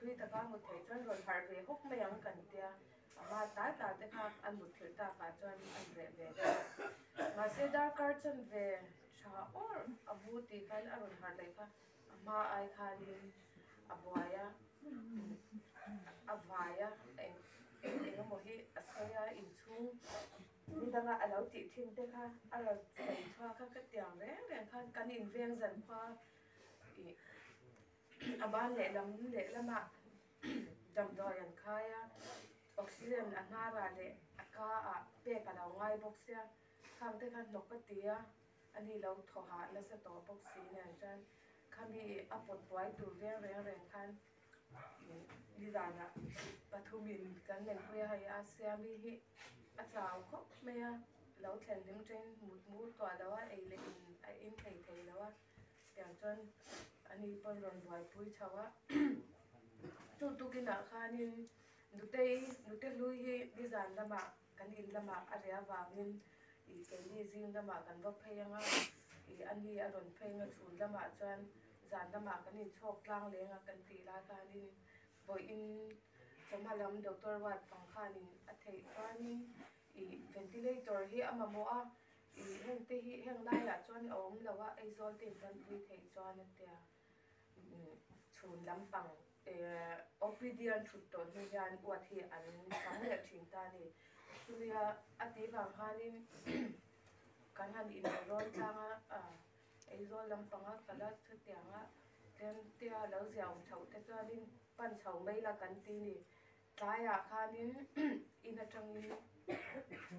thui ta ka một thầy chân rồi phải về hút mấy ông cần tia mà tái ta thế khác ăn một thử ta cả cho ăn về mà sẽ dar card chân về cha or abu ti kan aron har lai ka ma ai khanin abuaya avaya em mo hi asaya in chung ni danga alau ti thim te kha ala sai chwa kha ka tiang reng khan kan in veng zan kha aban le lama dam do yan khaya oxygen anara le aka a pe ka law ngai box ya khang te khan nok ka tia ani lo tho ha la sa to box si ne chan khami apot boy tu reng khan đi ra nè và thu mình cái này quay hay ASEAN đi hi chào khóc mẹ lâu thèn đứng trên một mũ tòa đó ấy lên em thầy đó tiếng chân anh đi bên rồi vài buổi chào á tu cái nào khai nên nút tây lui hi đi ra là mà cái này là mà area và nên cái này riêng là mà cái vấp hay nga anh đi ở đồn hay nga chun là mà chân dàn là mà cái này chọc lang lên nga cái tì la cái này bởi in trong hà lâm doctor wat pang khanin athei kani ventilator hi ama mo a heng te hi heng lai la chon om lawa aizol te kan pui thei chon atia chun lam pang opdian thut ton hi yan wat hi an pang le thin ta ni tuya ati bang khanin kan han in ron tanga aizol lam panga kala chutianga tem tia lo ziaw chau te chanin pan chau mai la kan ti ni taya khanin in atangin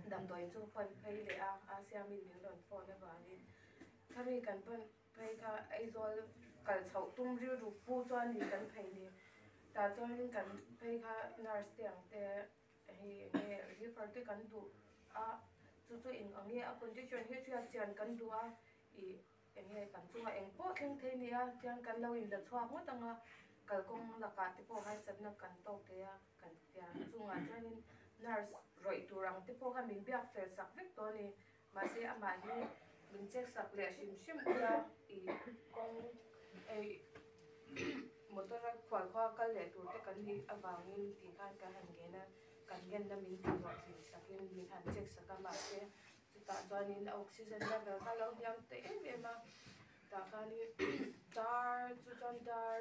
dam doi chu pan phei le a ASEAN min lon phone ba ni khami kan pan phei ka aizol kal chau tum ri ru pu chuan ni kan phei ni ta chuan kan phei kha nurse tiang te he refer te kan du a chu in ange a condition he chu chian kan du a enge kan chu eng po theng the ni a tiang kan lo in da chwa mo tanga kal kong la ka te po hai sat na kan tok te a kan tia chunga chuanin nurse roi turang te po kha min biak fel sak vek to ni ma se ama hi min check sak le sim ula kong motor khwal khwa kal le tu te kan ni awangin ti khan ka han ge na kan gen na min ti ro ti sakin min han check sak ma se ta chuanin oxygen level ka lo yam te em ma ta khani dar chu chon dar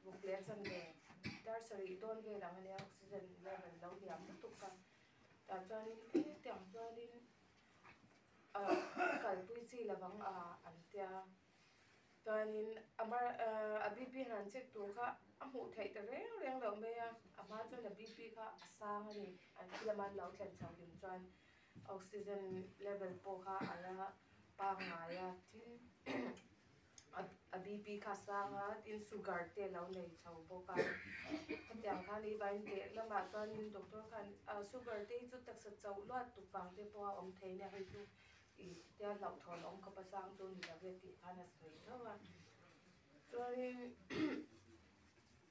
bukle chan ge dar sari don ge lang ne oxygen level lo yam tu ka ta chuanin tiang chuanin kal pui chi lawang an tia chuanin amar bp han check tu kha amu thei te reng lo me a ama chuan bp kha asang ani an kilaman lo thlen chang lim chuan oxygen level po kha ala pa ngaya tin bp kha sanga tin sugar te lo nei chau po ka tiang kha ni bain te lama chuan doctor khan sugar te chu tak sa chau lot tu pang te po om thei ne hai chu tia lau thon om ka pasang tu ni la ve ti khana sei thawa chuan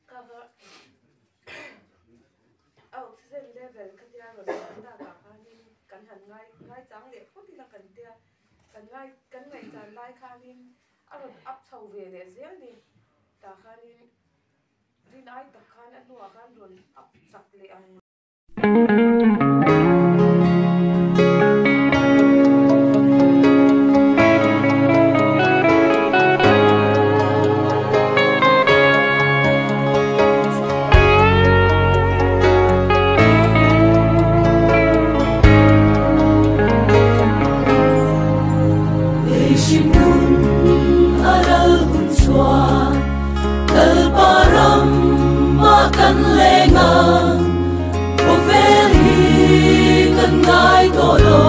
ka oxygen level ka tia ro ta ka khanin kan han ngai chang le khoti la kan tia kan ngai chan lai khanin aron up chau ve le zel ni ta khanin rin ai tak khan anu a kan ron up sak le ang Kan lengang, o veli kan ngai tolo.